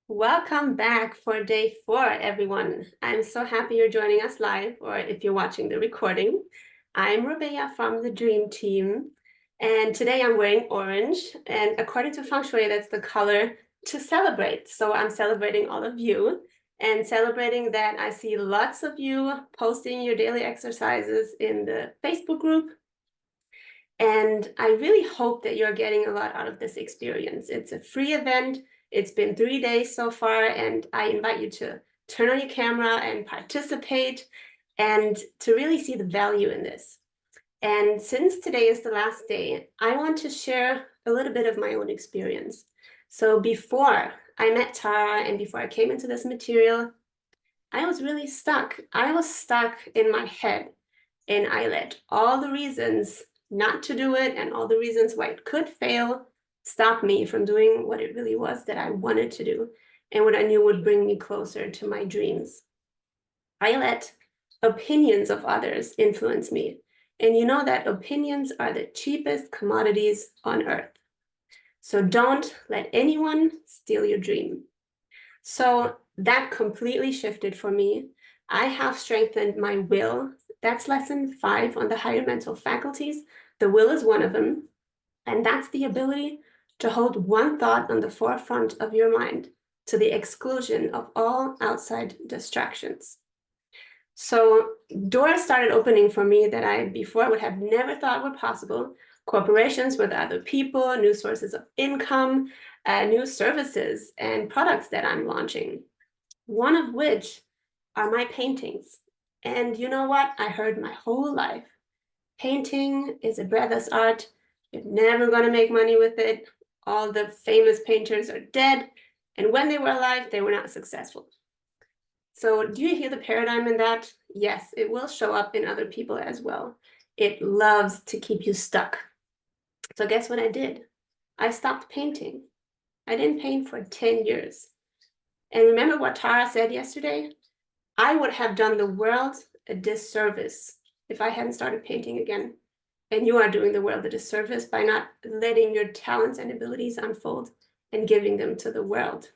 Welcome back for day 4, everyone. I'm so happy you're joining us live, or if you're watching the recording. I'm Rabea from the Dream Team, and today I'm wearing orange, and according to Feng Shui, that's the color to celebrate. So I'm celebrating all of you, and celebrating that I see lots of you posting your daily exercises in the Facebook group, and I really hope that you're getting a lot out of this experience. It's a free event. It's been 3 days so far, and I invite you to turn on your camera and participate and to really see the value in this. And since today is the last day, I want to share a little bit of my own experience. So before I met Tara and before I came into this material, I was really stuck. I was stuck in my head, and I let all the reasons not to do it and all the reasons why it could fail stop me from doing what it really was that I wanted to do and what I knew would bring me closer to my dreams. I let opinions of others influence me. And you know that opinions are the cheapest commodities on earth. So don't let anyone steal your dream. So that completely shifted for me. I have strengthened my will. That's lesson 5 on the higher mental faculties. The will is one of them. And that's the ability to hold one thought on the forefront of your mind to the exclusion of all outside distractions. So doors started opening for me that I before would have never thought were possible. Corporations with other people, new sources of income, new services and products that I'm launching. One of which are my paintings. And you know what? I heard my whole life. Painting is a breathless art. You're never going to make money with it. All the famous painters are dead. And when they were alive, they were not successful. So do you hear the paradigm in that? Yes, it will show up in other people as well. It loves to keep you stuck. So guess what I did? I stopped painting. I didn't paint for 10 years. And remember what Tara said yesterday? I would have done the world a disservice if I hadn't started painting again. And you are doing the world a disservice by not letting your talents and abilities unfold and giving them to the world.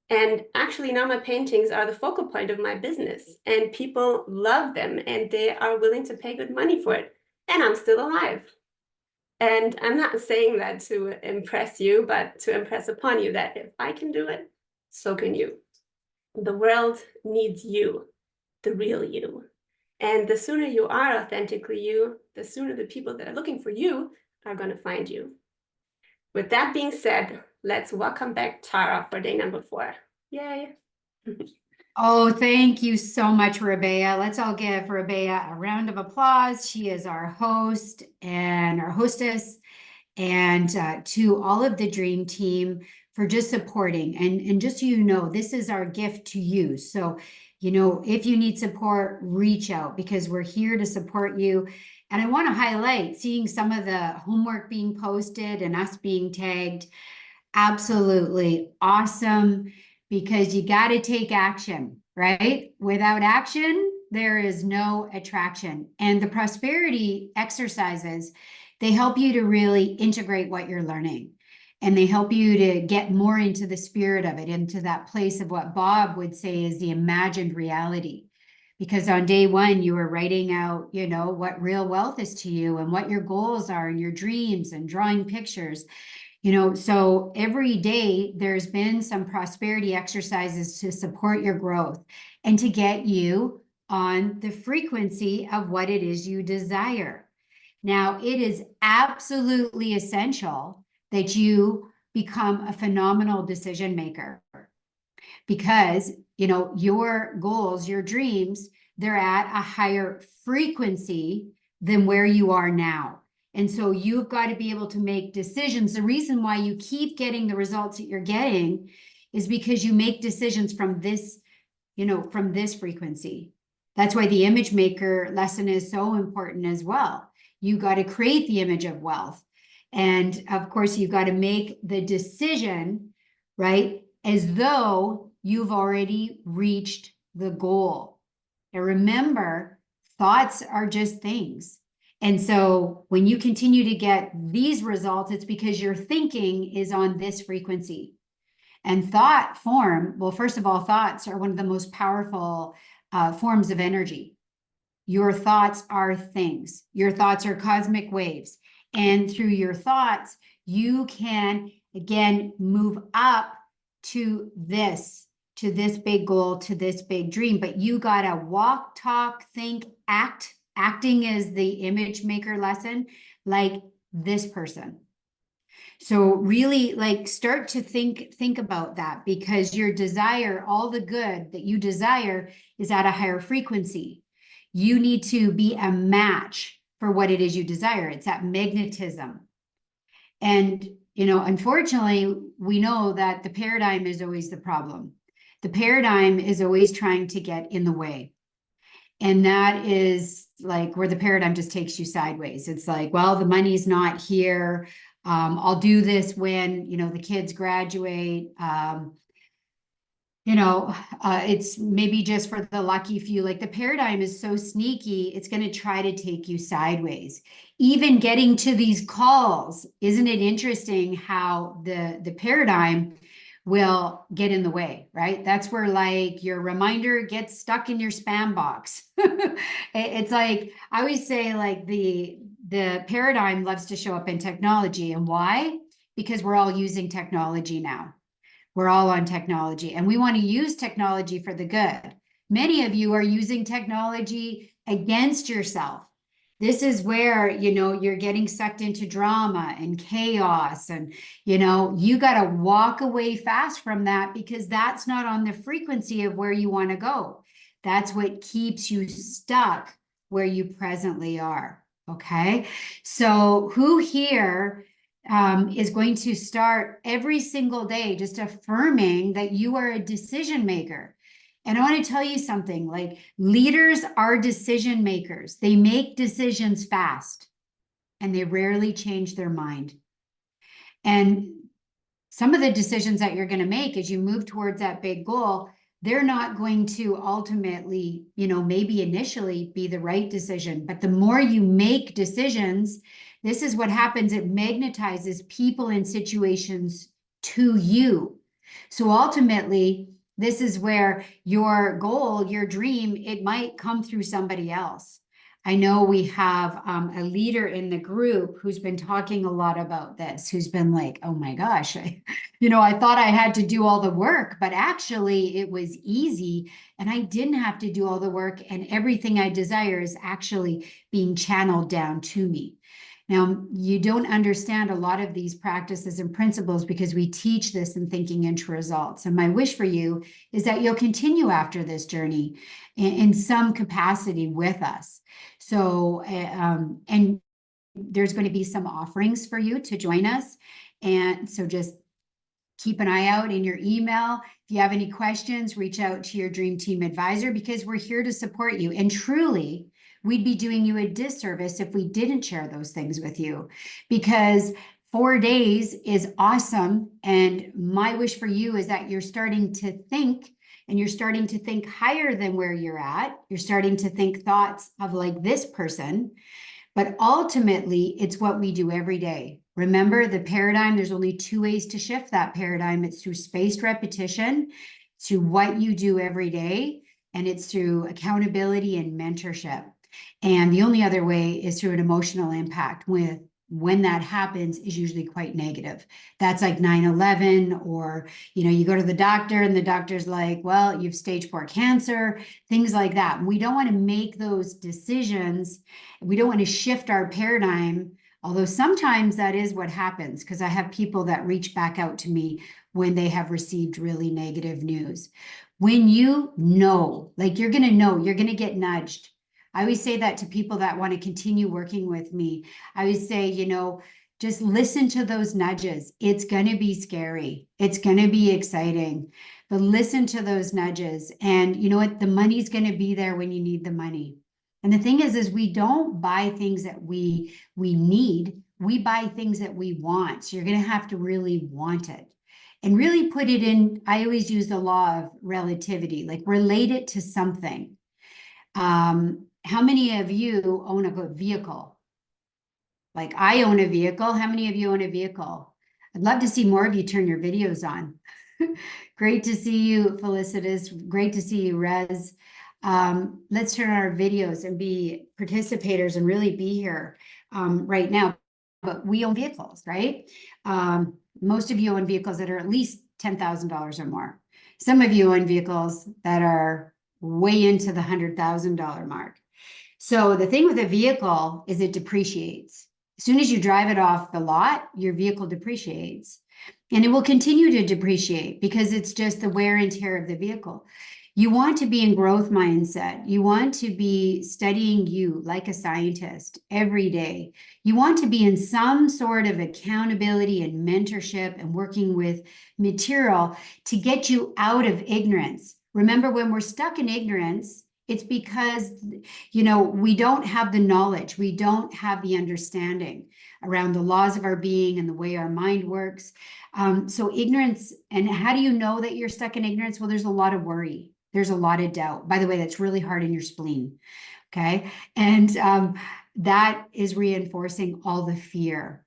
And actually now my paintings are the focal point of my business and people love them and they are willing to pay good money for it. And I'm still alive. And I'm not saying that to impress you, but to impress upon you that if I can do it, so can you. The world needs you, the real you. And the sooner you are authentically you, the sooner the people that are looking for you are going to find you. With that being said, let's welcome back Tara for day number 4. Yay. Oh, thank you so much, Rabea. Let's all give Rabea a round of applause. She is our host and our hostess, and to all of the Dream Team for just supporting. And just so you know, this is our gift to you. So, if you need support, reach out because we're here to support you. And I want to highlight seeing some of the homework being posted and us being tagged. Absolutely awesome because you got to take action, right? Without action, there is no attraction. And the prosperity exercises, they help you to really integrate what you're learning. And they help you to get more into the spirit of it, into that place of what Bob would say is the imagined reality. Because on day 1, you were writing out, what real wealth is to you and what your goals are and your dreams and drawing pictures. So every day there's been some prosperity exercises to support your growth and to get you on the frequency of what it is you desire. Now, it is absolutely essential that you become a phenomenal decision maker because, your goals, your dreams, they're at a higher frequency than where you are now. And so you've got to be able to make decisions. The reason why you keep getting the results that you're getting is because you make decisions from this, from this frequency. That's why the image maker lesson is so important as well. You got to create the image of wealth. And of course, you've got to make the decision, right, as though you've already reached the goal. And remember, thoughts are just things. And so when you continue to get these results, it's because your thinking is on this frequency. And thought form, well, first of all, thoughts are one of the most powerful forms of energy. Your thoughts are things. Your thoughts are cosmic waves. And through your thoughts, you can, again, move up to this big goal, to this big dream. But you got to walk, talk, think, act. Acting is the image maker lesson, like this person. So really like start to think about that, because your desire, all the good that you desire is at a higher frequency. You need to be a match for what it is you desire. It's that magnetism. And, unfortunately, we know that the paradigm is always the problem. The paradigm is always trying to get in the way. And that is like where the paradigm just takes you sideways. It's like, well, the money's not here. I'll do this when, the kids graduate. It's maybe just for the lucky few. Like the paradigm is so sneaky, it's going to try to take you sideways. Even getting to these calls, isn't it interesting how the paradigm will get in the way, right? That's where like your reminder gets stuck in your spam box. It's like I always say, like the paradigm loves to show up in technology. And why? Because we're all using technology now. We're all on technology, and we want to use technology for the good. Many of you are using technology against yourself. This is where, you're getting sucked into drama and chaos, and, you got to walk away fast from that, because that's not on the frequency of where you want to go. That's what keeps you stuck where you presently are. Okay. So who here is going to start every single day just affirming that you are a decision maker? And I want to tell you something, like leaders are decision makers. They make decisions fast and they rarely change their mind. And some of the decisions that you're going to make as you move towards that big goal, they're not going to ultimately, maybe initially be the right decision. But the more you make decisions, this is what happens. It magnetizes people and situations to you. So ultimately, this is where your goal, your dream, it might come through somebody else. I know we have a leader in the group who's been talking a lot about this, who's been like, oh my gosh, I thought I had to do all the work, but actually it was easy and I didn't have to do all the work, and everything I desire is actually being channeled down to me. Now, you don't understand a lot of these practices and principles because we teach this in Thinking into Results. And my wish for you is that you'll continue after this journey in some capacity with us. So, and there's going to be some offerings for you to join us. And so just keep an eye out in your email. If you have any questions, reach out to your Dream Team advisor, because we're here to support you. And truly, we'd be doing you a disservice if we didn't share those things with you, because 4 days is awesome. And my wish for you is that you're starting to think, and you're starting to think higher than where you're at. You're starting to think thoughts of like this person, but ultimately it's what we do every day. Remember the paradigm, there's only 2 ways to shift that paradigm. It's through spaced repetition, to what you do every day, and it's through accountability and mentorship. And the only other way is through an emotional impact. When that happens is usually quite negative. That's like 9/11, or, you go to the doctor and the doctor's like, well, you've stage 4 cancer, things like that. We don't want to make those decisions. We don't want to shift our paradigm, although sometimes that is what happens, because I have people that reach back out to me when they have received really negative news. When like you're going to get nudged. I always say that to people that want to continue working with me. I always say, just listen to those nudges. It's going to be scary. It's going to be exciting, but listen to those nudges. And you know what? The money's going to be there when you need the money. And the thing is we don't buy things that we need. We buy things that we want. So you're going to have to really want it and really put it in. I always use the law of relativity, like relate it to something. How many of you own a vehicle? Like I own a vehicle. How many of you own a vehicle? I'd love to see more of you turn your videos on. Great to see you, Felicitas. Great to see you, Rez. Let's turn on our videos and be participators and really be here right now. But we own vehicles, right? Most of you own vehicles that are at least $10,000 or more. Some of you own vehicles that are way into the $100,000 mark. So the thing with a vehicle is it depreciates. As soon as you drive it off the lot, your vehicle depreciates. And it will continue to depreciate because it's just the wear and tear of the vehicle. You want to be in growth mindset. You want to be studying you like a scientist every day. You want to be in some sort of accountability and mentorship and working with material to get you out of ignorance. Remember, when we're stuck in ignorance, it's because, we don't have the knowledge. We don't have the understanding around the laws of our being and the way our mind works. So ignorance, and how do you know that you're stuck in ignorance? Well, there's a lot of worry. There's a lot of doubt. By the way, that's really hard in your spleen. Okay. And that is reinforcing all the fear.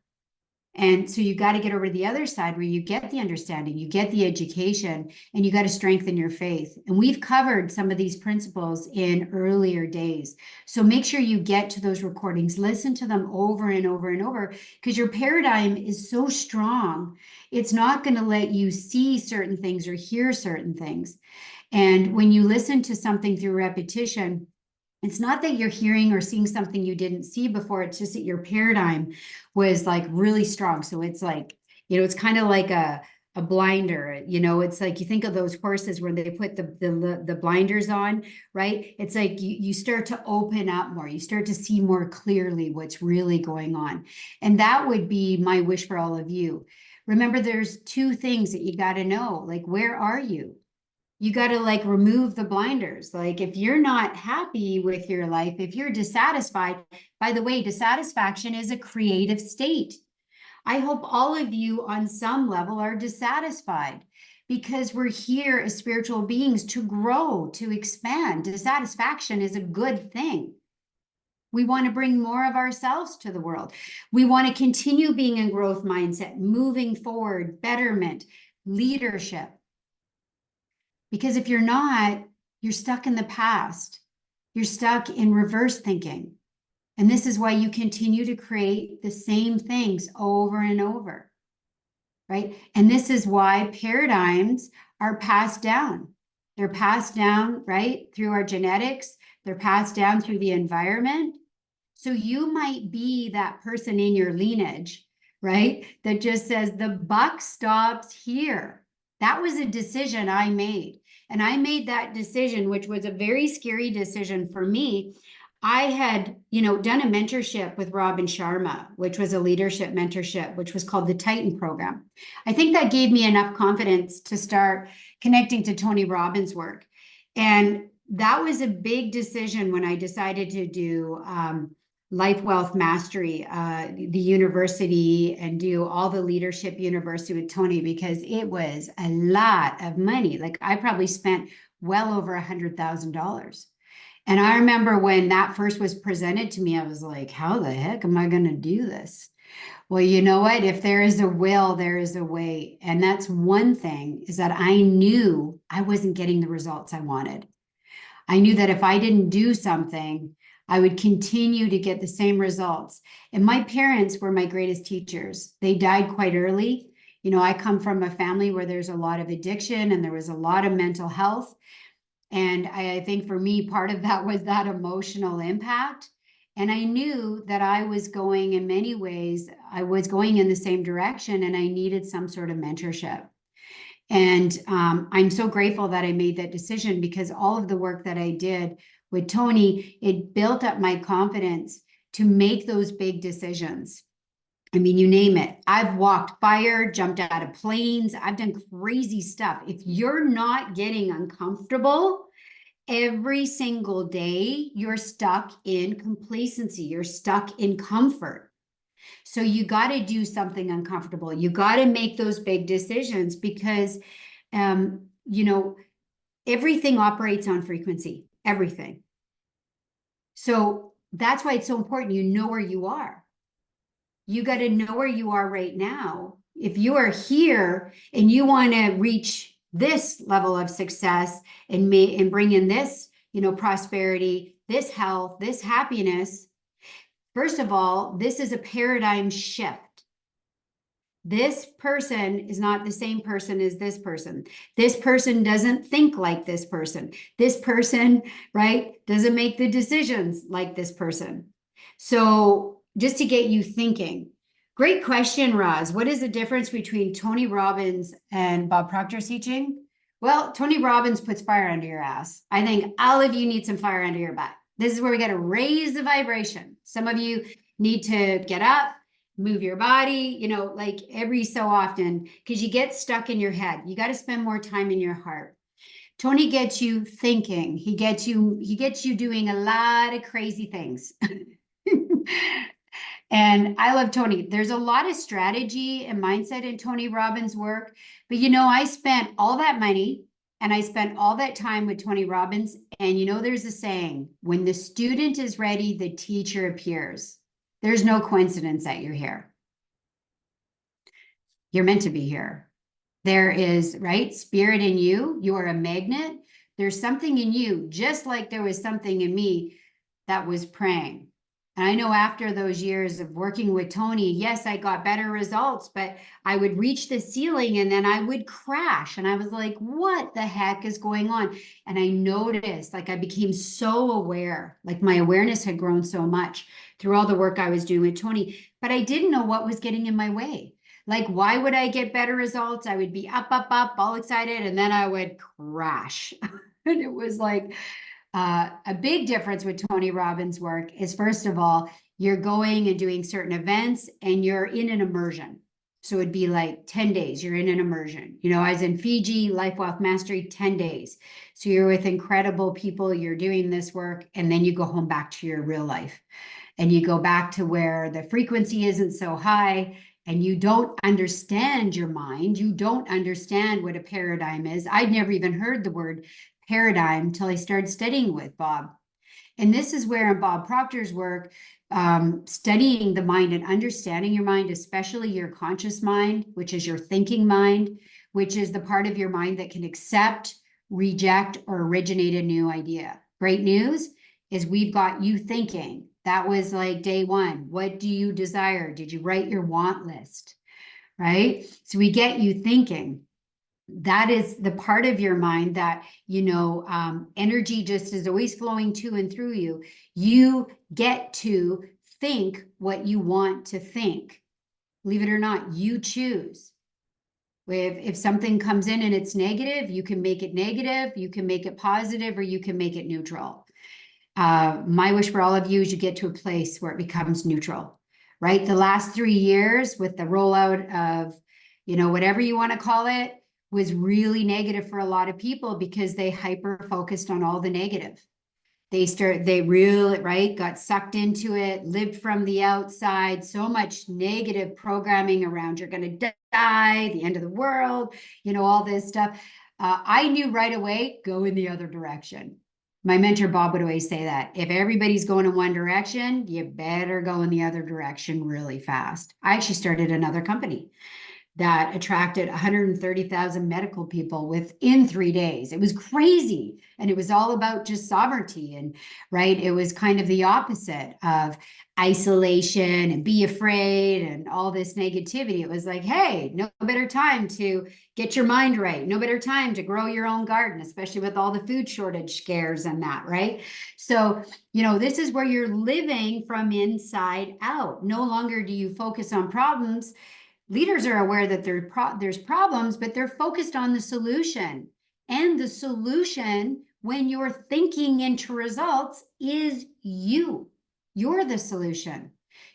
And so you got to get over to the other side where you get the understanding, you get the education, and you got to strengthen your faith. And we've covered some of these principles in earlier days. So make sure you get to those recordings, listen to them over and over and over, because your paradigm is so strong. It's not going to let you see certain things or hear certain things. And when you listen to something through repetition, it's not that you're hearing or seeing something you didn't see before. It's just that your paradigm was like really strong. So it's like, it's kind of like a blinder. It's like you think of those horses where they put the blinders on, right? It's like you start to open up more. You start to see more clearly what's really going on. And that would be my wish for all of you. Remember, there's two things that you got to know. Like, where are you? You got to remove the blinders. Like, if you're not happy with your life, if you're dissatisfied, by the way, dissatisfaction is a creative state. I hope all of you on some level are dissatisfied because we're here as spiritual beings to grow, to expand. Dissatisfaction is a good thing. We want to bring more of ourselves to the world. We want to continue being in growth mindset, moving forward, betterment, leadership. Because if you're not, you're stuck in the past. You're stuck in reverse thinking. And this is why you continue to create the same things over and over, right? And this is why paradigms are passed down. They're passed down, right, through our genetics. They're passed down through the environment. So you might be that person in your lineage, right, that just says the buck stops here. That was a decision I made. And I made that decision, which was a very scary decision for me. I had, done a mentorship with Robin Sharma, which was a leadership mentorship, which was called the Titan program. I think that gave me enough confidence to start connecting to Tony Robbins' work. And that was a big decision when I decided to do Life Wealth Mastery, the university, and do all the leadership university with Tony, because it was a lot of money. Like, I probably spent well over $100,000. And I remember when that first was presented to me, I was like, how the heck am I going to do this? Well, you know what? If there is a will, there is a way. And that's one thing, is that I knew I wasn't getting the results I wanted. I knew that if I didn't do something, I would continue to get the same results. And my parents were my greatest teachers. They died quite early. I come from a family where there's a lot of addiction and there was a lot of mental health. And I think for me, part of that was that emotional impact. And I knew that I was going, in many ways, I was going in the same direction, and I needed some sort of mentorship. And I'm so grateful that I made that decision, because all of the work that I did with Tony, it built up my confidence to make those big decisions. I mean, you name it. I've walked fire, jumped out of planes. I've done crazy stuff. If you're not getting uncomfortable every single day, you're stuck in complacency. You're stuck in comfort. So you got to do something uncomfortable. You got to make those big decisions, because, everything operates on frequency, everything. So that's why it's so important you know where you are. You got to know where you are right now, If you are here and you want to reach this level of success and bring in this, prosperity, this health, this happiness, first of all, this is a paradigm shift. This person is not the same person as this person. This person doesn't think like this person. This person, right, doesn't make the decisions like this person. So just to get you thinking, great question, Roz. What is the difference between Tony Robbins and Bob Proctor's teaching? Well, Tony Robbins puts fire under your ass. I think all of you need some fire under your butt. This is where we got to raise the vibration. Some of you need to get up, move your body, like every so often, because you get stuck in your head. You got to spend more time in your heart. Tony gets you thinking. He gets you doing a lot of crazy things. And I love Tony. There's a lot of strategy and mindset in Tony Robbins' work. But I spent all that money and I spent all that time with Tony Robbins. And there's a saying, when the student is ready, the teacher appears. There's no coincidence that you're here. You're meant to be here. There is, right, spirit in you. You are a magnet. There's something in you, just like there was something in me that was praying. And I know after those years of working with Tony, yes, I got better results, but I would reach the ceiling and then I would crash. And I was like, what the heck is going on? And I noticed, like, I became so aware, like my awareness had grown so much through all the work I was doing with Tony, but I didn't know what was getting in my way. Like, why would I get better results? I would be up, all excited, and then I would crash. And it was like, a big difference with Tony Robbins' work is, first of all, you're going and doing certain events and you're in an immersion. So it'd be like 10 days, you're in an immersion. I was in Fiji, Life Wealth Mastery, 10 days. So you're with incredible people, you're doing this work, and then you go home back to your real life. And you go back to where the frequency isn't so high and you don't understand your mind. You don't understand what a paradigm is. I'd never even heard the word paradigm until I started studying with Bob. And this is where in Bob Proctor's work, studying the mind and understanding your mind, especially your conscious mind, which is your thinking mind, which is the part of your mind that can accept, reject, or originate a new idea. Great news is we've got you thinking. That was like day one. What do you desire? Did you write your want list? Right? So we get you thinking. That is the part of your mind that, energy just is always flowing to and through you. You get to think what you want to think. Believe it or not, you choose. If something comes in and it's negative, you can make it negative, you can make it positive, or you can make it neutral. My wish for all of you is you get to a place where it becomes neutral, right? The last 3 years with the rollout of, whatever you want to call it, was really negative for a lot of people because they hyper focused on all the negative. They really, right, got sucked into it, lived from the outside, so much negative programming around you're going to die, the end of the world, all this stuff. I knew right away, go in the other direction. My mentor, Bob, would always say that if everybody's going in one direction, you better go in the other direction really fast. I actually started another company that attracted 130,000 medical people within 3 days. It was crazy. And it was all about just sovereignty. And right, it was kind of the opposite of isolation and be afraid and all this negativity. It was like, hey, no better time to get your mind right. No better time to grow your own garden, especially with all the food shortage scares and that, right? So, this is where you're living from inside out. No longer do you focus on problems. Leaders are aware that there's problems, but they're focused on the solution. And the solution, when you're thinking into results, is you. You're the solution.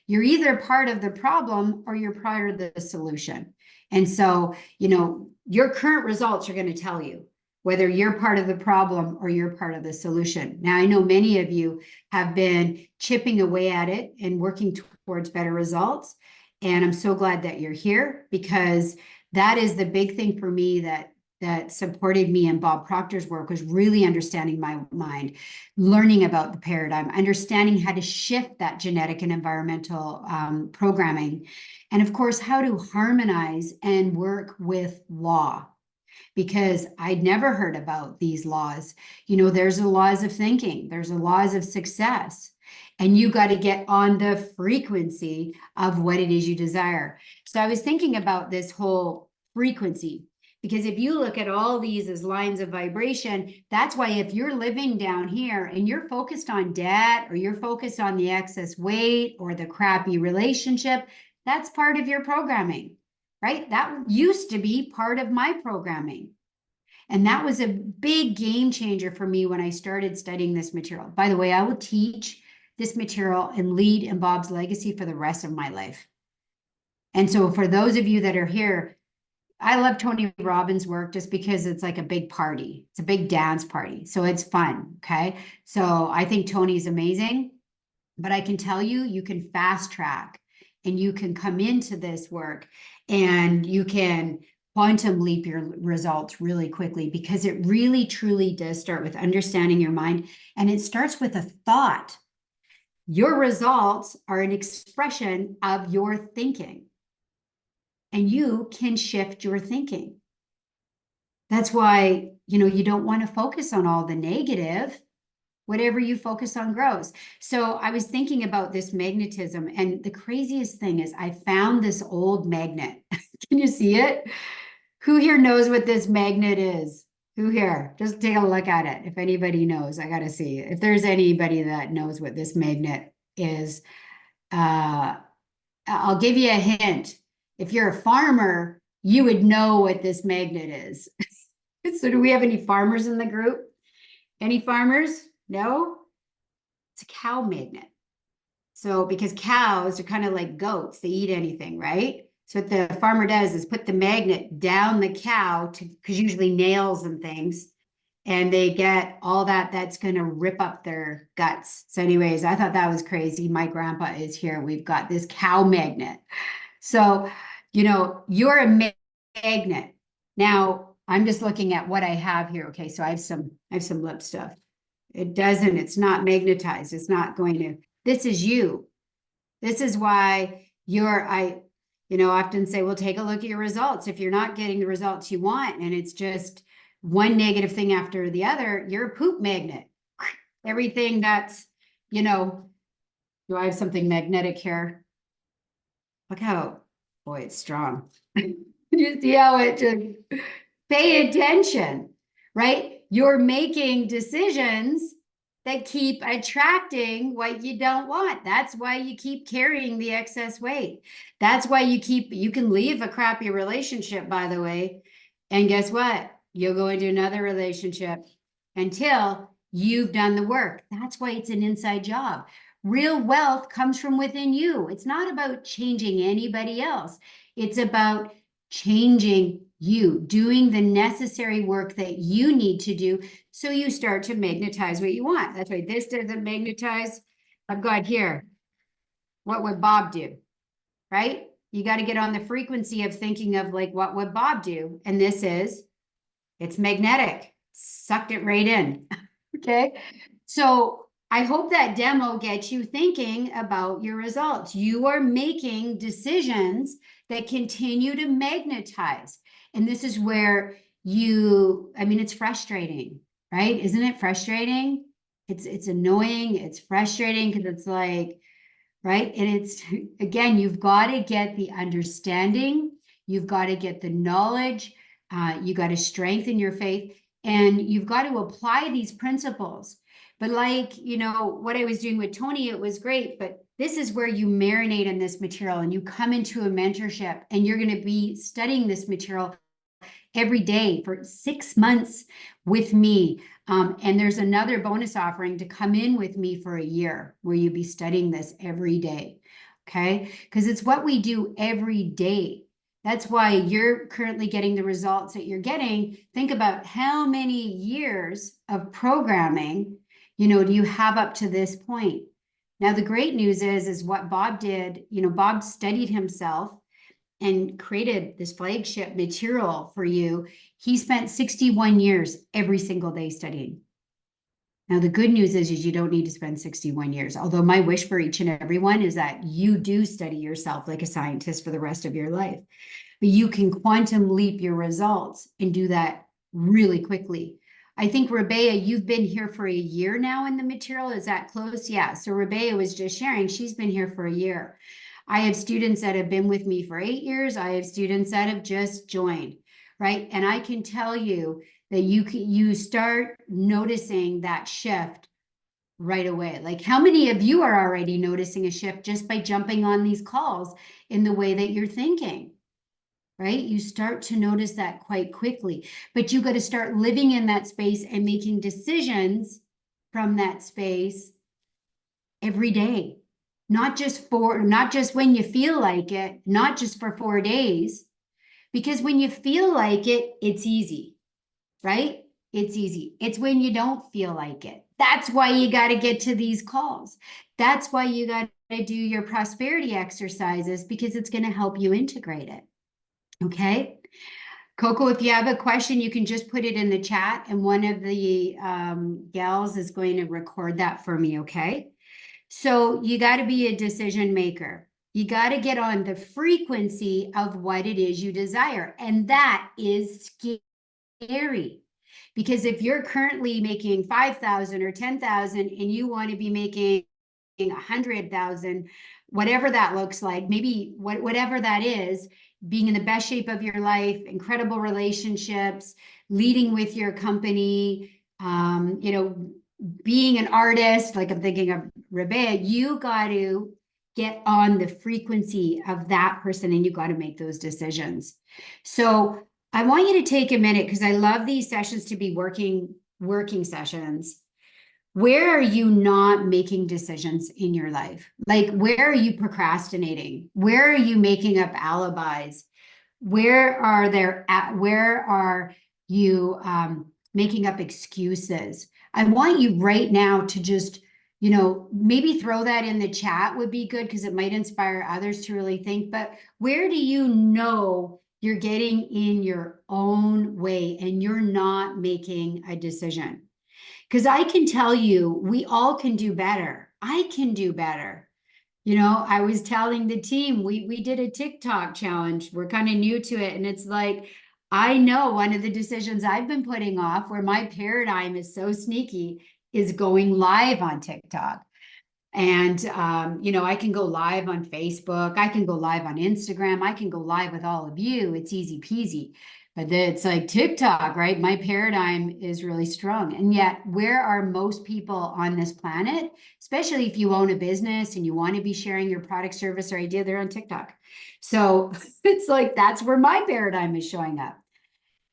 You're either part of the problem or you're part of the solution. And so, your current results are going to tell you whether you're part of the problem or you're part of the solution. Now, I know many of you have been chipping away at it and working towards better results. And I'm so glad that you're here because that is the big thing for me that that supported me in Bob Proctor's work was really understanding my mind, learning about the paradigm, understanding how to shift that genetic and environmental programming, and of course, how to harmonize and work with law. Because I'd never heard about these laws. There's the laws of thinking, there's the laws of success, and you got to get on the frequency of what it is you desire. So I was thinking about this whole frequency, because if you look at all these as lines of vibration, that's why if you're living down here and you're focused on debt, or you're focused on the excess weight or the crappy relationship, that's part of your programming, right? That used to be part of my programming. And that was a big game changer for me when I started studying this material. By the way, I will teach this material and lead in Bob's legacy for the rest of my life. And so for those of you that are here, I love Tony Robbins' work just because it's like a big party. It's a big dance party. So it's fun. Okay. So I think Tony's amazing, but I can tell you, you can fast track and you can come into this work and you can quantum leap your results really quickly, because it really truly does start with understanding your mind. And it starts with a thought. Your results are an expression of your thinking, and you can shift your thinking. That's why, you don't want to focus on all the negative. Whatever you focus on grows. So I was thinking about this magnetism, and the craziest thing is I found this old magnet. Can you see it? Who here knows what this magnet is? Who here? Just take a look at it. If anybody knows, I got to see. If there's anybody that knows what this magnet is, I'll give you a hint. If you're a farmer, you would know what this magnet is. So do we have any farmers in the group? Any farmers? No? It's a cow magnet. So because cows are kind of like goats, they eat anything, right? So what the farmer does is put the magnet down the cow, because usually nails and things, and they get all that's going to rip up their guts. So anyways, I thought that was crazy. My grandpa is here. We've got this cow magnet. So, you're a magnet. Now, I'm just looking at what I have here. Okay, so I have some lip stuff. It's not magnetized. It's not going to, this is you. This is why I often say, well, take a look at your results. If you're not getting the results you want, and it's just one negative thing after the other, you're a poop magnet. Everything that's, do I have something magnetic here? Look how, boy, it's strong. You see how it just, pay attention, right? You're making decisions that keep attracting what you don't want. That's why you keep carrying the excess weight. That's why you can leave a crappy relationship, by the way. And guess what? You'll go into another relationship until you've done the work. That's why it's an inside job. Real wealth comes from within you. It's not about changing anybody else. It's about changing you, doing the necessary work that you need to do, so you start to magnetize what you want. That's why this doesn't magnetize. I've got here, what would Bob do, right? You got to get on the frequency of thinking of like, what would Bob do? And it's magnetic, sucked it right in. Okay. So I hope that demo gets you thinking about your results. You are making decisions that continue to magnetize. And this is where it's frustrating, right? Isn't it frustrating? It's annoying. It's frustrating because it's like, right? And it's, again, you've got to get the understanding. You've got to get the knowledge. You got to strengthen your faith, and you've got to apply these principles. But like, what I was doing with Tony, it was great, but this is where you marinate in this material and you come into a mentorship, and you're going to be studying this material every day for 6 months with me. And there's another bonus offering to come in with me for a year where you'll be studying this every day. Okay. Because it's what we do every day. That's why you're currently getting the results that you're getting. Think about how many years of programming, do you have up to this point? Now, the great news is what Bob did, Bob studied himself, and created this flagship material for you, he spent 61 years every single day studying. Now, the good news is you don't need to spend 61 years. Although my wish for each and every one is that you do study yourself like a scientist for the rest of your life. But you can quantum leap your results and do that really quickly. I think, Rabea, you've been here for a year now in the material. Is that close? Yeah. So Rabea was just sharing, she's been here for a year. I have students that have been with me for 8 years. I have students that have just joined, right? And I can tell you that you start noticing that shift right away. Like, how many of you are already noticing a shift just by jumping on these calls in the way that you're thinking? Right? You start to notice that quite quickly, but you got to start living in that space and making decisions from that space every day. Not just when you feel like it, not just for 4 days, because when you feel like it, it's easy, right? It's easy. It's when you don't feel like it. That's why you got to get to these calls. That's why you got to do your prosperity exercises, because it's going to help you integrate it. Okay. Coco, if you have a question, you can just put it in the chat and one of the gals is going to record that for me, okay? So you got to be a decision maker. You got to get on the frequency of what it is you desire. And that is scary. Because if you're currently making 5,000 or 10,000 and you want to be making 100,000, whatever that looks like, maybe whatever that is, being in the best shape of your life, incredible relationships, leading with your company, being an artist, like I'm thinking of Rebecca, you got to get on the frequency of that person and you got to make those decisions. So I want you to take a minute, because I love these sessions to be working sessions. Where are you not making decisions in your life? Like, where are you procrastinating? Where are you making up alibis? Where are you making up excuses? I want you right now to just, maybe throw that in the chat would be good, because it might inspire others to really think. But where do you know you're getting in your own way and you're not making a decision? Because I can tell you, we all can do better. I can do better. I was telling the team, we did a TikTok challenge. We're kind of new to it. And it's like, I know one of the decisions I've been putting off, where my paradigm is so sneaky, is going live on TikTok. And, I can go live on Facebook. I can go live on Instagram. I can go live with all of you. It's easy peasy. But it's like TikTok, right? My paradigm is really strong. And yet, where are most people on this planet, especially if you own a business and you want to be sharing your product, service, or idea, they're on TikTok. So it's like, that's where my paradigm is showing up.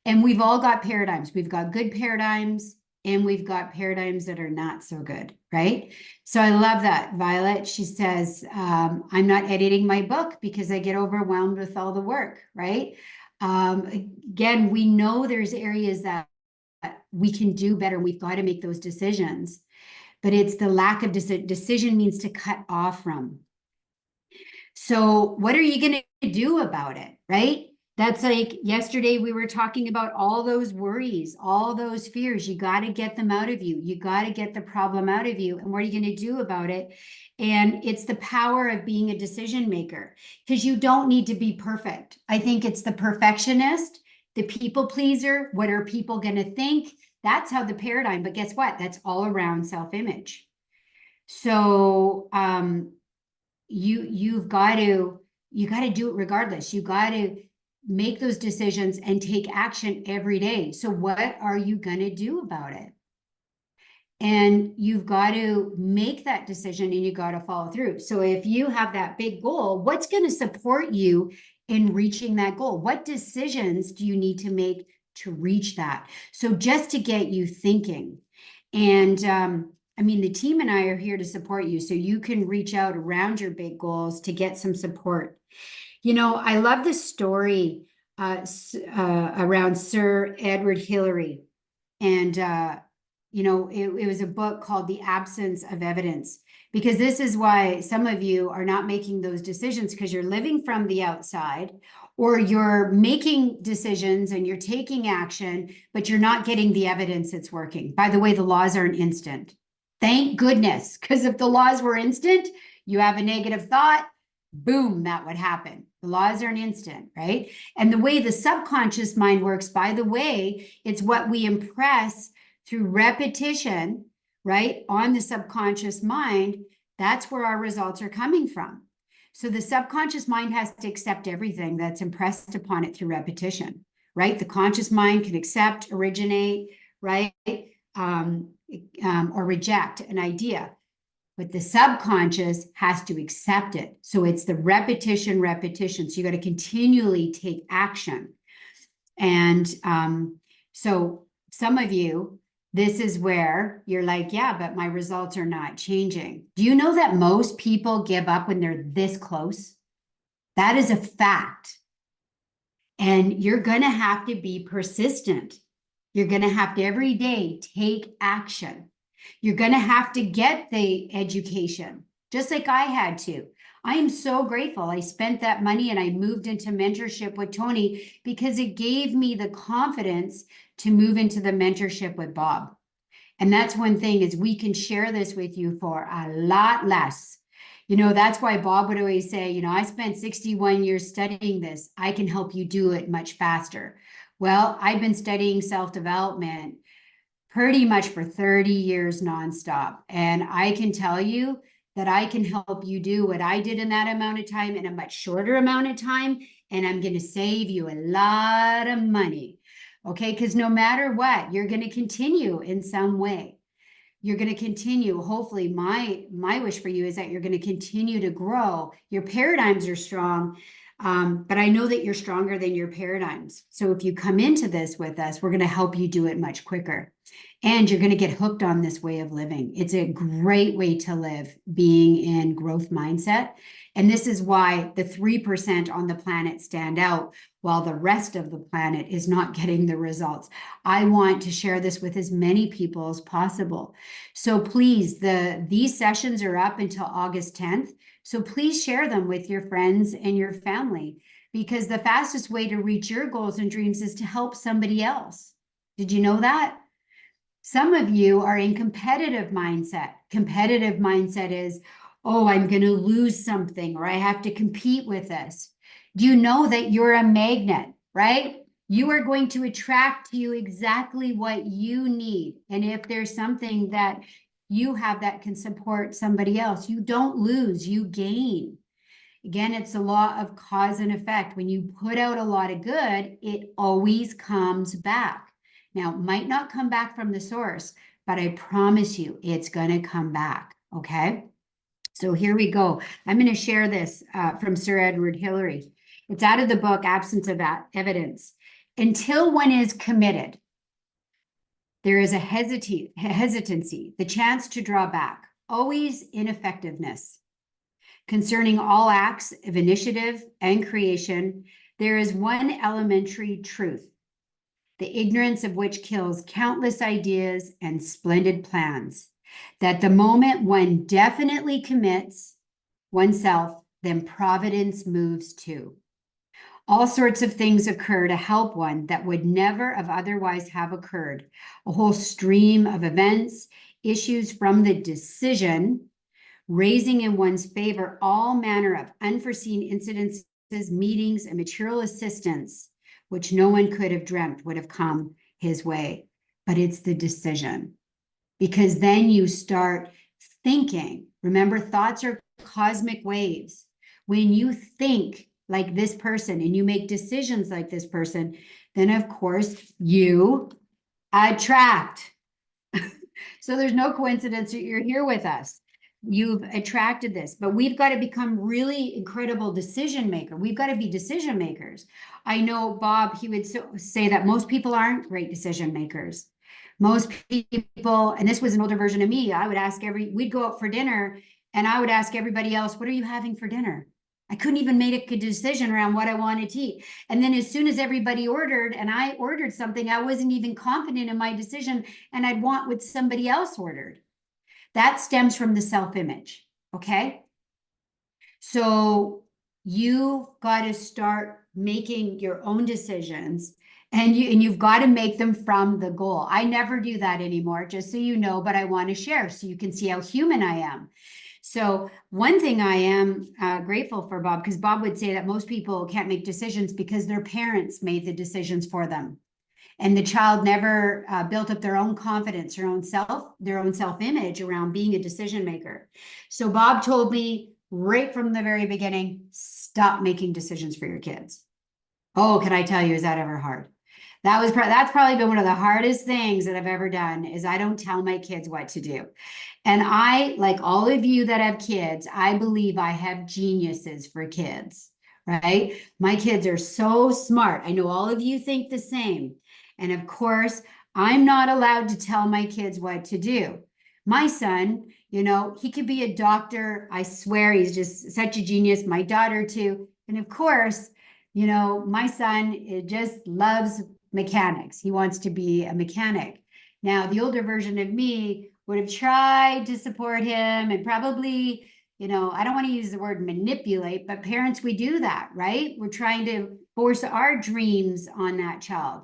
And we've all got paradigms. We've got good paradigms and we've got paradigms that are not so good, right? So I love that. Violet, she says, I'm not editing my book because I get overwhelmed with all the work, right? Again, we know there's areas that we can do better. We've got to make those decisions, but it's the lack of decision means to cut off from. So what are you going to do about it, right? That's like yesterday we were talking about all those worries, all those fears. You got to get them out of you. You got to get the problem out of you. And what are you going to do about it? And it's the power of being a decision maker, because you don't need to be perfect. I think it's the perfectionist, the people pleaser. What are people going to think? That's how the paradigm, but guess what? That's all around self-image. So, you got to do it regardless. You got to make those decisions and take action every day. So what are you going to do about it? And you've got to make that decision and you got to follow through. So if you have that big goal, what's going to support you in reaching that goal? What decisions do you need to make to reach that? So just to get you thinking. And the team and I are here to support you, so you can reach out around your big goals to get some support. I love this story around Sir Edward Hillary. And, it was a book called The Absence of Evidence. Because this is why some of you are not making those decisions, because you're living from the outside, or you're making decisions and you're taking action, but you're not getting the evidence it's working. By the way, the laws aren't instant. Thank goodness, because if the laws were instant, you have a negative thought, boom, that would happen. The laws aren't instant, right? And the way the subconscious mind works, by the way, it's what we impress through repetition, right, on the subconscious mind. That's where our results are coming from. So the subconscious mind has to accept everything that's impressed upon it through repetition, right? The conscious mind can accept, originate, right, or reject an idea, but the subconscious has to accept it. So it's the repetition. So you got to continually take action. And so some of you, this is where you're like, yeah, but my results are not changing. Do you know that most people give up when they're this close? That is a fact. And you're going to have to be persistent. You're going to have to every day take action. You're going to have to get the education, just like I had to. I am so grateful I spent that money and I moved into mentorship with Tony, because it gave me the confidence to move into the mentorship with Bob. And that's one thing, is we can share this with you for a lot less. That's why Bob would always say, I spent 61 years studying this. I can help you do it much faster. Well, I've been studying self-development pretty much for 30 years nonstop. And I can tell you that I can help you do what I did in that amount of time in a much shorter amount of time. And I'm going to save you a lot of money. Okay. Because no matter what, you're going to continue in some way. You're going to continue. Hopefully, my wish for you is that you're going to continue to grow. Your paradigms are strong. But I know that you're stronger than your paradigms. So if you come into this with us, we're going to help you do it much quicker. And you're going to get hooked on this way of living. It's a great way to live, being in growth mindset. And this is why the 3% on the planet stand out, while the rest of the planet is not getting the results. I want to share this with as many people as possible. So please, these sessions are up until August 10th. So please share them with your friends and your family, because the fastest way to reach your goals and dreams is to help somebody else. Did you know that? Some of you are in competitive mindset. Competitive mindset is, oh, I'm going to lose something, or I have to compete with this. Do you know that you're a magnet, right? You are going to attract to you exactly what you need. And if there's something that you have that can support somebody else, you don't lose, you gain. Again, it's the law of cause and effect. When you put out a lot of good, it always comes back. Now, it might not come back from the source, but I promise you it's going to come back. Okay. So here we go. I'm going to share this from Sir Edward Hillary. It's out of the book, Absence of Evidence. Until one is committed, there is a hesitancy, the chance to draw back, always ineffectiveness. Concerning all acts of initiative and creation, there is one elementary truth, the ignorance of which kills countless ideas and splendid plans, that the moment one definitely commits oneself, then providence moves too. All sorts of things occur to help one that would never have otherwise have occurred. A whole stream of events issues from the decision, raising in one's favor all manner of unforeseen incidences, meetings, and material assistance, which no one could have dreamt would have come his way. But it's the decision, because then you start thinking. Remember, thoughts are cosmic waves. When you think like this person and you make decisions like this person, then of course you attract. So there's no coincidence that you're here with us. You've attracted this, but we've got to become really incredible decision maker. We've got to be decision makers. I know Bob, he would say that most people aren't great decision makers. Most people, and this was an older version of me, I would ask we'd go out for dinner and I would ask everybody else, what are you having for dinner? I couldn't even make a decision around what I wanted to eat. And then as soon as everybody ordered and I ordered something, I wasn't even confident in my decision and I'd want what somebody else ordered. That stems from the self-image. Okay. So you've got to start making your own decisions, and you've got to make them from the goal. I never do that anymore, just so you know, but I want to share so you can see how human I am. So one thing I am grateful for Bob, because Bob would say that most people can't make decisions because their parents made the decisions for them. And the child never built up their own confidence, their own self-image around being a decision maker. So Bob told me right from the very beginning, stop making decisions for your kids. Oh, can I tell you, is that ever hard? That's probably been one of the hardest things that I've ever done is I don't tell my kids what to do. And I, like all of you that have kids, I believe I have geniuses for kids, right? My kids are so smart. I know all of you think the same. And of course, I'm not allowed to tell my kids what to do. My son, he could be a doctor. I swear he's just such a genius. My daughter too. And of course, my son just loves mechanics. He wants to be a mechanic. Now, the older version of me would have tried to support him and probably, I don't want to use the word manipulate, but parents, we do that, right? We're trying to force our dreams on that child,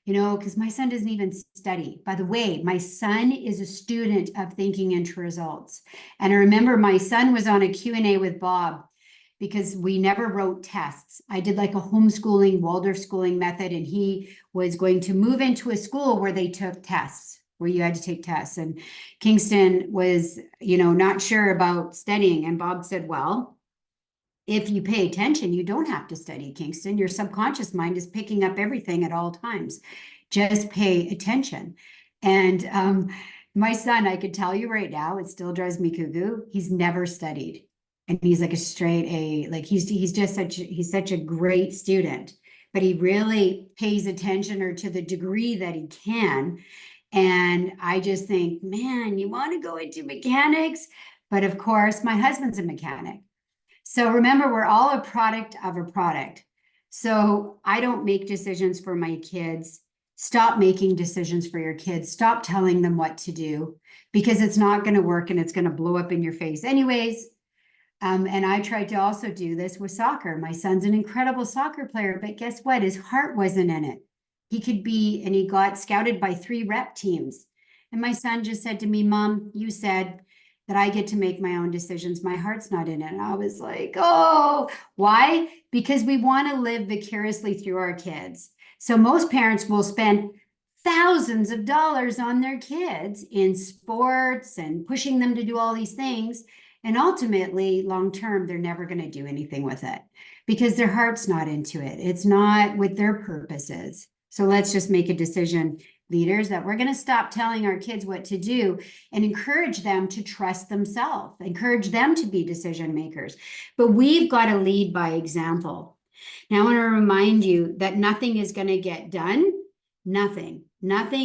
because my son doesn't even study. By the way, my son is a student of thinking into results. And I remember my son was on a Q&A with Bob because we never wrote tests. I did like a homeschooling, Waldorf schooling method, and he was going to move into a school where they took tests, where you had to take tests. And Kingston was, not sure about studying. And Bob said, well, if you pay attention, you don't have to study, Kingston. Your subconscious mind is picking up everything at all times. Just pay attention. And my son, I could tell you right now, it still drives me cuckoo. He's never studied. And he's like a straight A. Like he's such a great student, but he really pays attention or to the degree that he can. And I just think, man, you want to go into mechanics? But of course, my husband's a mechanic. So remember, we're all a product of a product. So I don't make decisions for my kids. Stop making decisions for your kids. Stop telling them what to do because it's not going to work and it's going to blow up in your face anyways. And I tried to also do this with soccer. My son's an incredible soccer player, but guess what? His heart wasn't in it. And he got scouted by 3 rep teams. And my son just said to me, Mom, you said that I get to make my own decisions. My heart's not in it. And I was like, oh, why? Because we want to live vicariously through our kids. So most parents will spend thousands of dollars on their kids in sports and pushing them to do all these things. And ultimately, long term, they're never going to do anything with it because their heart's not into it. It's not what their purpose is. So let's just make a decision, leaders, that we're going to stop telling our kids what to do and encourage them to trust themselves, encourage them to be decision makers. But we've got to lead by example. Now, I want to remind you that nothing is going to get done. Nothing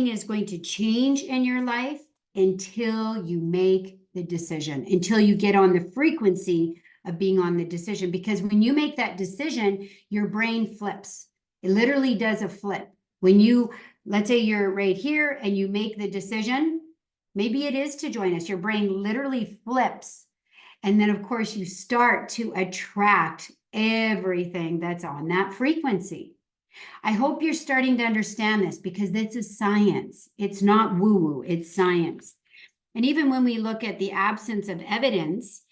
is going to change in your life until you make the decision, until you get on the frequency of being on the decision. Because when you make that decision, your brain flips. It literally does a flip. When let's say you're right here and you make the decision, maybe it is to join us. Your brain literally flips. And then, of course, you start to attract everything that's on that frequency. I hope you're starting to understand this because this is science. It's not woo-woo, it's science. And even when we look at the absence of evidence,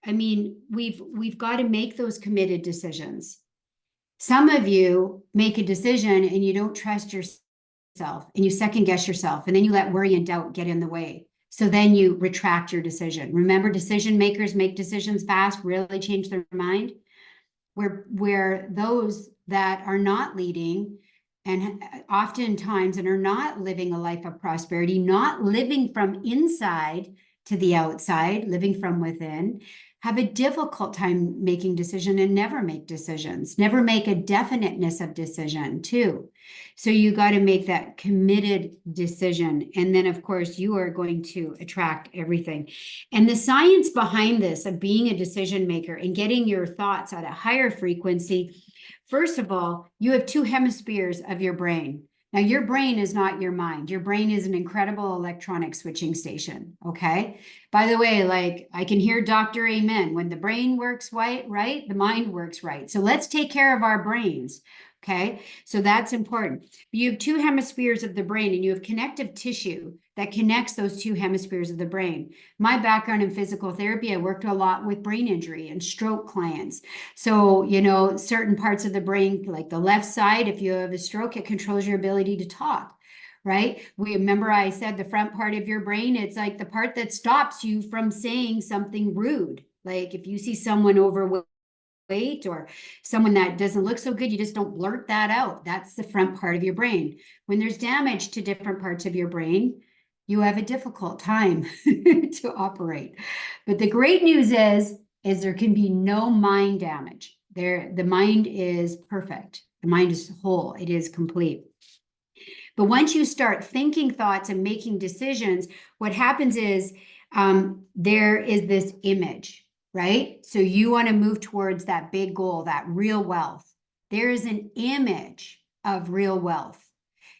we've got to make those committed decisions. Some of you make a decision and you don't trust yourself and you second guess yourself and then you let worry and doubt get in the way. So then you retract your decision. Remember, decision makers make decisions fast, really change their mind. Where those that are not leading and oftentimes and are not living a life of prosperity, not living from inside to the outside, living from within, have a difficult time making decision and never make decisions, never make a definiteness of decision too. So you got to make that committed decision. And then of course you are going to attract everything. And the science behind this of being a decision maker and getting your thoughts at a higher frequency, first of all, you have 2 hemispheres of your brain. Now, your brain is not your mind. Your brain is an incredible electronic switching station. Okay. By the way, like I can hear Dr. Amen. When the brain works right, the mind works right. So let's take care of our brains. Okay. So that's important. You have two hemispheres of the brain and you have connective tissue that connects those two hemispheres of the brain. My background in physical therapy, I worked a lot with brain injury and stroke clients. So, certain parts of the brain, like the left side, if you have a stroke, it controls your ability to talk, right? We remember I said the front part of your brain, it's like the part that stops you from saying something rude. Like if you see someone overweight or someone that doesn't look so good, you just don't blurt that out. That's the front part of your brain. When there's damage to different parts of your brain, you have a difficult time to operate. But the great news is there can be no mind damage. The mind is perfect. The mind is whole. It is complete. But once you start thinking thoughts and making decisions, what happens is there is this image, right? So you want to move towards that big goal, that real wealth. There is an image of real wealth,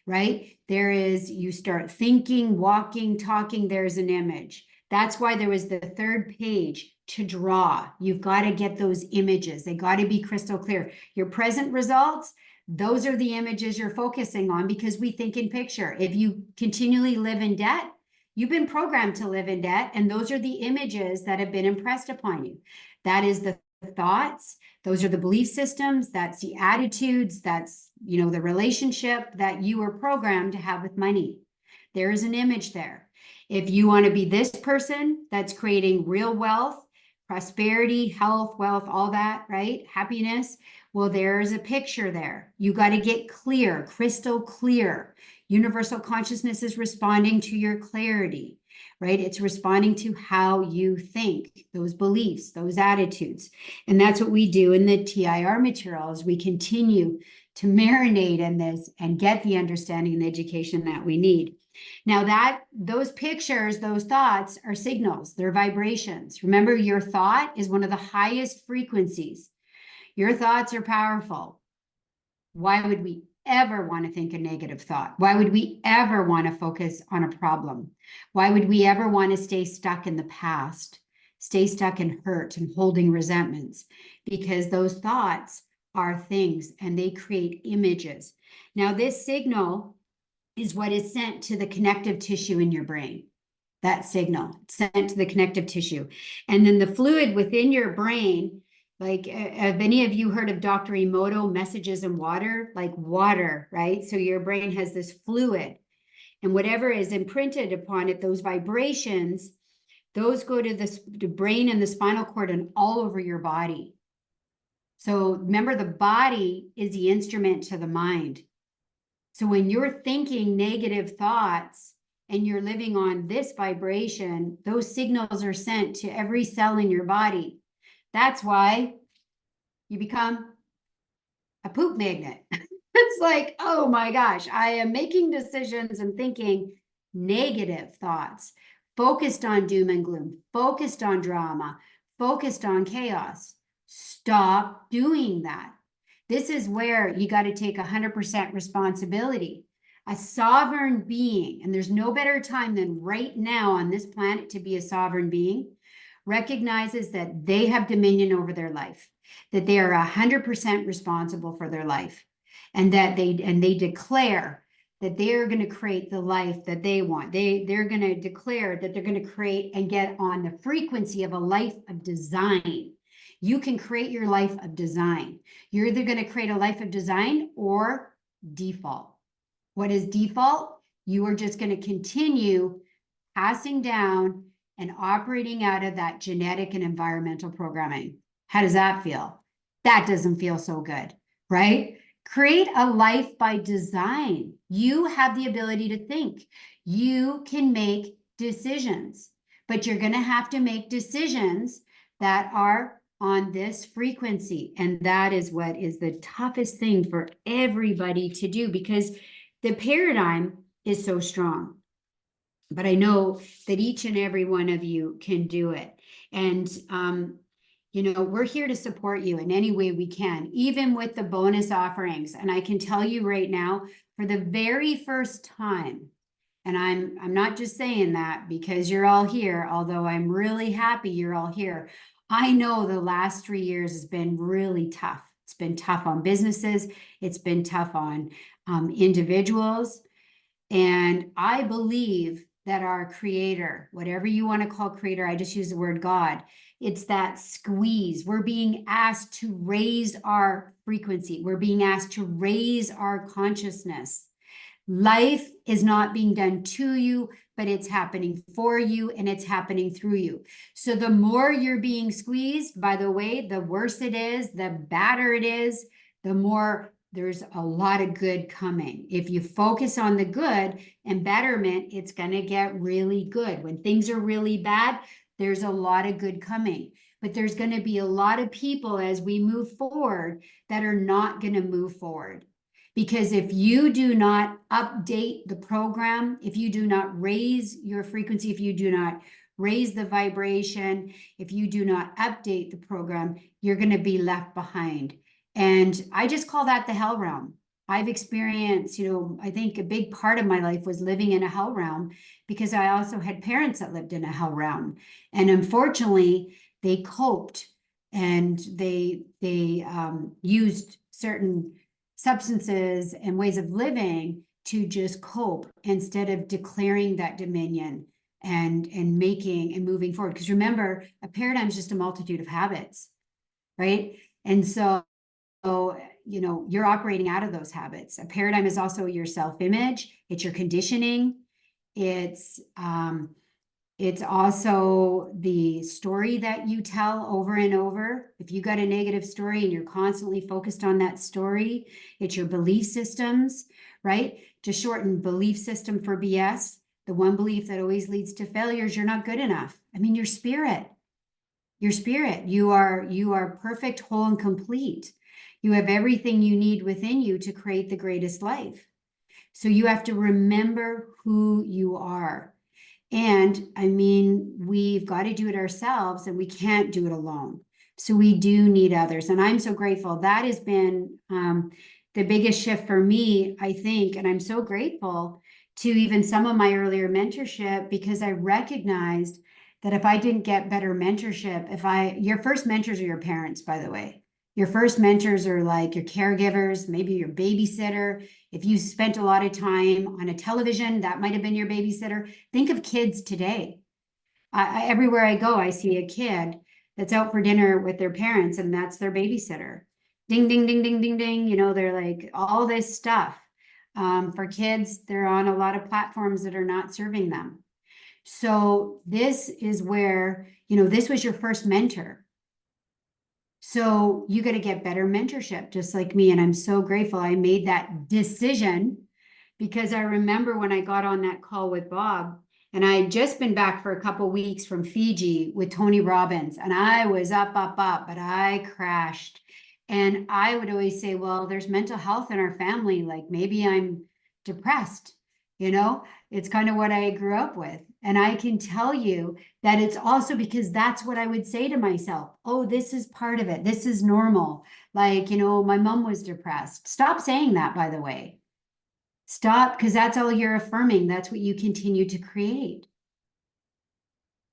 right? You start thinking, walking, talking, there's an image. That's why there was the third page to draw. You've got to get those images. They got to be crystal clear. Your present results, those are the images you're focusing on because we think in picture. If you continually live in debt, you've been programmed to live in debt, and those are the images that have been impressed upon you. That is the thoughts, those are the belief systems, that's the attitudes, that's the relationship that you were programmed to have with money. There is an image there. If you want to be this person that's creating real wealth, prosperity, health, wealth, all that, right? Happiness. Well, there's a picture there. You got to get clear, crystal clear. Universal consciousness is responding to your clarity, right? It's responding to how you think, those beliefs, those attitudes. And that's what we do in the TIR materials. We continue to marinate in this and get the understanding and education that we need. Now those pictures, those thoughts are signals, they're vibrations. Remember, your thought is one of the highest frequencies. Your thoughts are powerful. Why would we ever want to think a negative thought? Why would we ever want to focus on a problem? Why would we ever want to stay stuck in the past, stay stuck in hurt and holding resentments? Because those thoughts are things and they create images. Now, this signal is what is sent to the connective tissue in your brain. That signal sent to the connective tissue. And then the fluid within your brain, like have any of you heard of Dr. Emoto, messages in water? Like water, right? So your brain has this fluid and whatever is imprinted upon it, those vibrations, those go to the brain and the spinal cord and all over your body. So remember, the body is the instrument to the mind. So when you're thinking negative thoughts and you're living on this vibration, those signals are sent to every cell in your body. That's why you become a poop magnet. It's like, oh my gosh, I am making decisions and thinking negative thoughts, focused on doom and gloom, focused on drama, focused on chaos. Stop doing that. This is where you got to take 100% responsibility. A sovereign being, and there's no better time than right now on this planet to be a sovereign being, recognizes that they have dominion over their life, that they are 100% responsible for their life, and that they declare that they are going to create the life that they want. They're going to declare that they're going to create and get on the frequency of a life of design. You can create your life of design. You're either going to create a life of design or default. What is default? You are just going to continue passing down and operating out of that genetic and environmental programming. How does that feel? That doesn't feel so good, right? Create a life by design. You have the ability to think. You can make decisions, but you're going to have to make decisions that are on this frequency. And that is what is the toughest thing for everybody to do because the paradigm is so strong. But I know that each and every one of you can do it. And, we're here to support you in any way we can, even with the bonus offerings. And I can tell you right now, for the very first time, and I'm not just saying that because you're all here, although I'm really happy you're all here. I know the last 3 years has been really tough. It's been tough on businesses. It's been tough on individuals. And I believe that our creator, whatever you want to call creator, I just use the word God, it's that squeeze. We're being asked to raise our frequency. We're being asked to raise our consciousness. Life is not being done to you, but it's happening for you and it's happening through you. So the more you're being squeezed, by the way, the worse it is, the badder it is, the more there's a lot of good coming. If you focus on the good and betterment, it's going to get really good. When things are really bad, there's a lot of good coming. But there's going to be a lot of people as we move forward that are not going to move forward. Because if you do not update the program, if you do not raise your frequency, if you do not raise the vibration, if you do not update the program, you're going to be left behind. And I just call that the hell realm. I've experienced, I think a big part of my life was living in a hell realm because I also had parents that lived in a hell realm. And unfortunately, they coped and they used certain substances and ways of living to just cope instead of declaring that dominion and making and moving forward. Because remember, a paradigm is just a multitude of habits, right? And so, you're operating out of those habits. A paradigm is also your self-image, it's your conditioning, it's also the story that you tell over and over. If you got a negative story and you're constantly focused on that story, it's your belief systems, right? To shorten belief system for BS, the one belief that always leads to failure is you're not good enough. I mean, your spirit, you are perfect, whole, and complete. You have everything you need within you to create the greatest life. So you have to remember who you are. And I mean, we've got to do it ourselves and we can't do it alone. So we do need others. And I'm so grateful. That has been the biggest shift for me, I think. And I'm so grateful to even some of my earlier mentorship because I recognized that if I didn't get better mentorship, your first mentors are your parents, by the way. Your first mentors are like your caregivers, maybe your babysitter. If you spent a lot of time on a television, that might have been your babysitter. Think of kids today. Everywhere I go, I see a kid that's out for dinner with their parents, and that's their babysitter. Ding, ding, ding, ding, ding, ding. They're like all this stuff. For kids, they're on a lot of platforms that are not serving them. So this is where, this was your first mentor. So you got to get better mentorship, just like me. And I'm so grateful I made that decision because I remember when I got on that call with Bob, and I had just been back for a couple of weeks from Fiji with Tony Robbins, and I was up, but I crashed. And I would always say, well, there's mental health in our family. Like maybe I'm depressed, it's kind of what I grew up with. And I can tell you that it's also because that's what I would say to myself. Oh, this is part of it. This is normal. Like, my mom was depressed. Stop saying that, by the way. Stop, because that's all you're affirming. That's what you continue to create.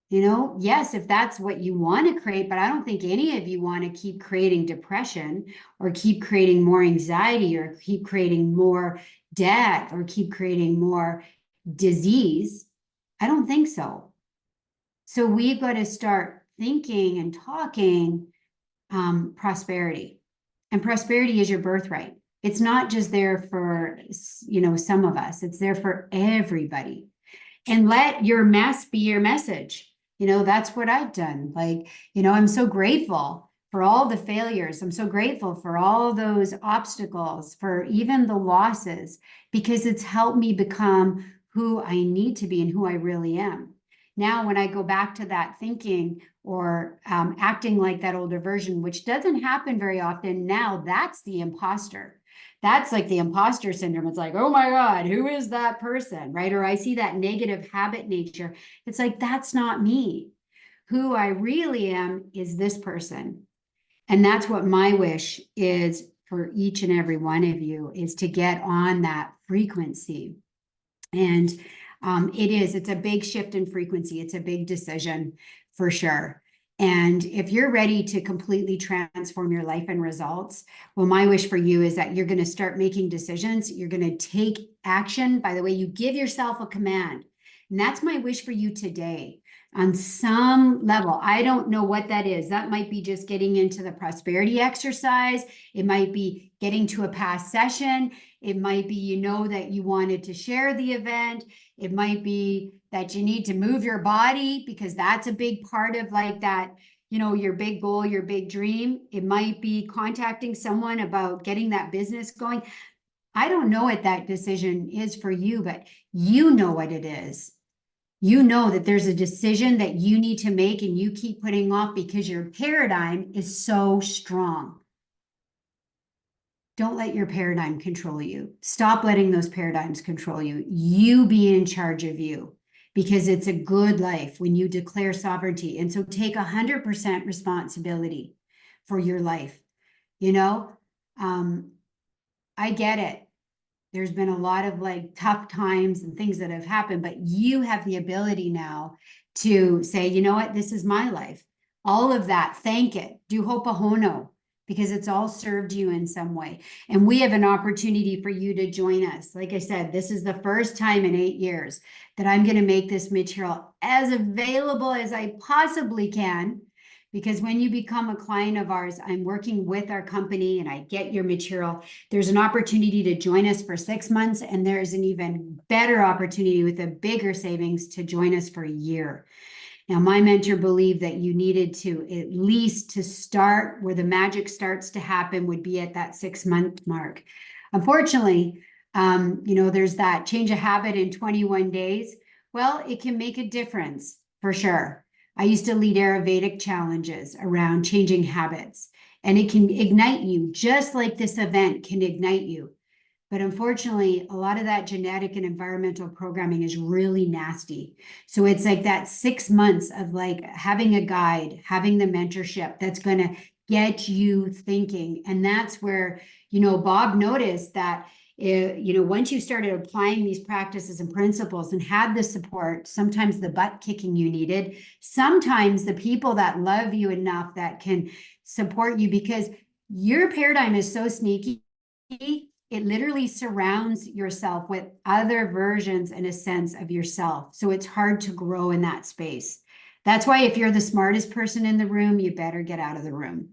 Yes, if that's what you want to create, but I don't think any of you want to keep creating depression or keep creating more anxiety or keep creating more debt or keep creating more disease. I don't think so. So we've got to start thinking and talking prosperity. And prosperity is your birthright. It's not just there for, some of us. It's there for everybody. And let your mess be your message. That's what I've done. Like, I'm so grateful for all the failures. I'm so grateful for all those obstacles, for even the losses, because it's helped me become who I need to be and who I really am. Now, when I go back to that thinking or acting like that older version, which doesn't happen very often now, that's the imposter. That's like the imposter syndrome. It's like, oh my God, who is that person, right? Or I see that negative habit nature. It's like, that's not me. who I really am is this person. And that's what my wish is for each and every one of you, is to get on that frequency. And it's a big shift in frequency. It's a big decision for sure. And if you're ready to completely transform your life and results, well, my wish for you is that you're going to start making decisions. You're going to take action by the way you give yourself a command. And that's my wish for you today on some level. I don't know what that is. That might be just getting into the prosperity exercise. It might be getting to a past session. It might be, you know, that you wanted to share the event. It might be that you need to move your body because that's a big part of like that, you know, your big goal, your big dream. It might be contacting someone about getting that business going. I don't know what that decision is for you, but you know what it is. You know that there's a decision that you need to make and you keep putting off because your paradigm is so strong. Don't let your paradigm control you. Stop letting those paradigms control you. You be in charge of you because it's a good life when you declare sovereignty. And so take 100% responsibility for your life. You know, I get it. There's been a lot of like tough times and things that have happened, but you have the ability now to say, you know what, this is my life. All of that, thank it. Do ho'oponopono because it's all served you in some way. And we have an opportunity for you to join us. Like I said, this is the first time in 8 years that I'm going to make this material as available as I possibly can. Because when you become a client of ours, I'm working with our company and I get your material. There's an opportunity to join us for 6 months, and there's an even better opportunity with a bigger savings to join us for a year. Now, my mentor believed that you needed to at least to start where the magic starts to happen would be at that 6-month mark. Unfortunately, you know, there's that change of habit in 21 days. Well, it can make a difference for sure. I used to lead Ayurvedic challenges around changing habits, and it can ignite you just like this event can ignite you. But unfortunately, a lot of that genetic and environmental programming is really nasty. So it's like that 6 months of like having a guide, having the mentorship that's going to get you thinking. And that's where, you know, Bob noticed that, you know, once you started applying these practices and principles and had the support, sometimes the butt kicking you needed, sometimes the people that love you enough that can support you because your paradigm is so sneaky. It literally surrounds yourself with other versions and a sense of yourself. So it's hard to grow in that space. That's why if you're the smartest person in the room, you better get out of the room.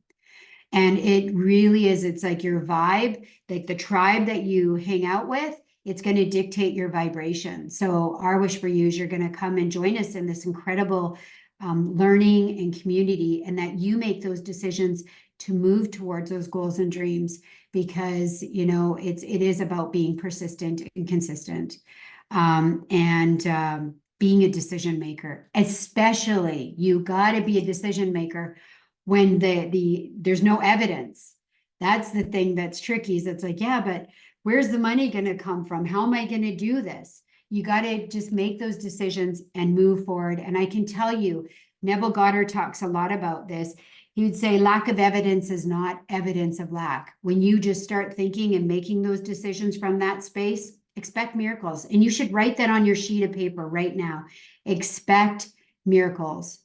And it really is, it's like your vibe, like the tribe that you hang out with, it's going to dictate your vibration. So our wish for you is you're going to come and join us in this incredible learning and community, and that you make those decisions to move towards those goals and dreams, because you know it is about being persistent and consistent, and being a decision maker. Especially you got to be a decision maker when there's no evidence. That's the thing that's tricky, is it's like, yeah, but where's the money going to come from? How am I going to do this? You got to just make those decisions and move forward. And I can tell you, Neville Goddard talks a lot about this. He would say lack of evidence is not evidence of lack. When you just start thinking and making those decisions from that space, expect miracles. And you should write that on your sheet of paper right now. Expect miracles,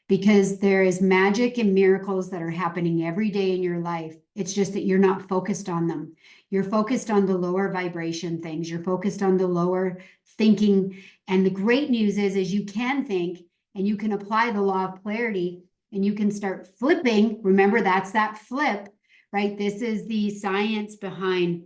because there is magic and miracles that are happening every day in your life. It's just that you're not focused on them. You're focused on the lower vibration things. You're focused on the lower thinking. And the great news is you can think and you can apply the law of polarity and you can start flipping. Remember, that's that flip, right? This is the science behind,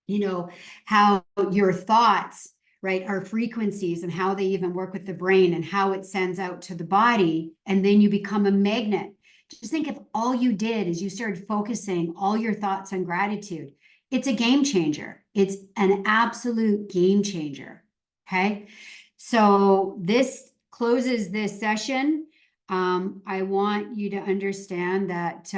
you know, how your thoughts, right, are frequencies and how they even work with the brain and how it sends out to the body. And then you become a magnet. Just think if all you did is you started focusing all your thoughts on gratitude. It's a game changer. It's an absolute game changer. Okay. So this closes this session. I want you to understand that,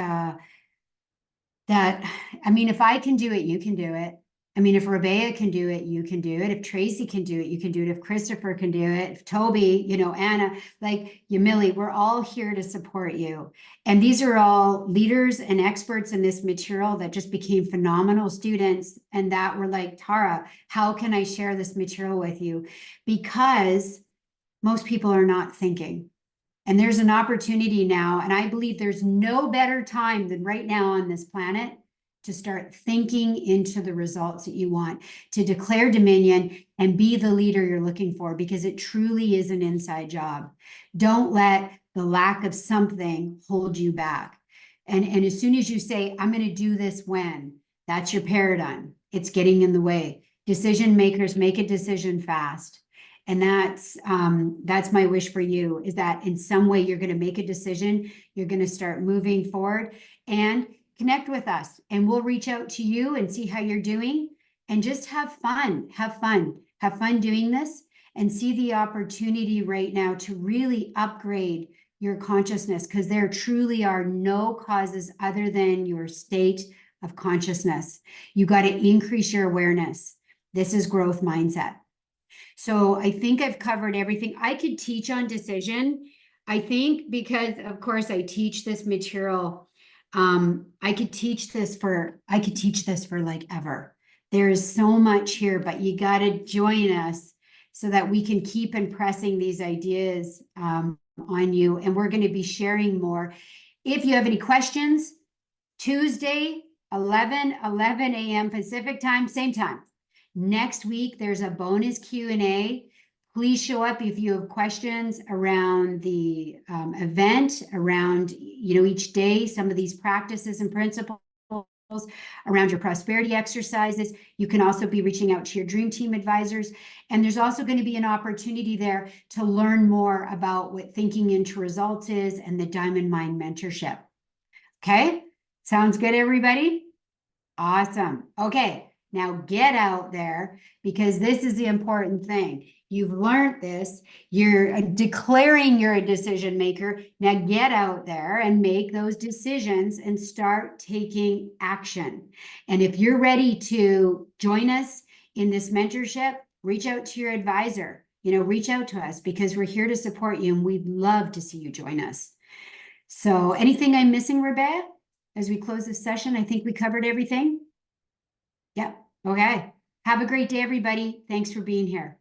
I mean, if I can do it, you can do it. I mean, if Rebecca can do it, you can do it. If Tracy can do it, you can do it. If Christopher can do it, if Toby, Anna, like Yamili, we're all here to support you. And these are all leaders and experts in this material that just became phenomenal students and that were like, Tara, how can I share this material with you? Because most people are not thinking. And there's an opportunity now, and I believe there's no better time than right now on this planet to start thinking into the results that you want, to declare dominion and be the leader you're looking for, because it truly is an inside job. Don't let the lack of something hold you back. And as soon as you say, I'm going to do this when, that's your paradigm. It's getting in the way. Decision makers make a decision fast. And that's my wish for you, is that in some way you're going to make a decision, you're going to start moving forward and connect with us, and we'll reach out to you and see how you're doing, and just have fun doing this, and see the opportunity right now to really upgrade your consciousness, because there truly are no causes other than your state of consciousness. You got to increase your awareness. This is growth mindset. So I think I've covered everything. I could teach on decision. I think because, of course, I teach this material. I could teach this for like ever. There is so much here, but you got to join us so that we can keep impressing these ideas on you. And we're going to be sharing more. If you have any questions, Tuesday, 11 a.m. Pacific time, same time. Next week, there's a bonus Q&A. Please show up if you have questions around the event, around each day, some of these practices and principles, around your prosperity exercises. You can also be reaching out to your dream team advisors. And there's also going to be an opportunity there to learn more about what thinking into results is and the Diamond Mind mentorship. Okay, sounds good, everybody? Awesome. Okay, now get out there, because this is the important thing. You've learned this. You're declaring you're a decision maker. Now get out there and make those decisions and start taking action. And if you're ready to join us in this mentorship, reach out to your advisor. Reach out to us, because we're here to support you and we'd love to see you join us. So anything I'm missing, Rebecca, as we close this session? I think we covered everything. Yep. Okay. Have a great day, everybody. Thanks for being here.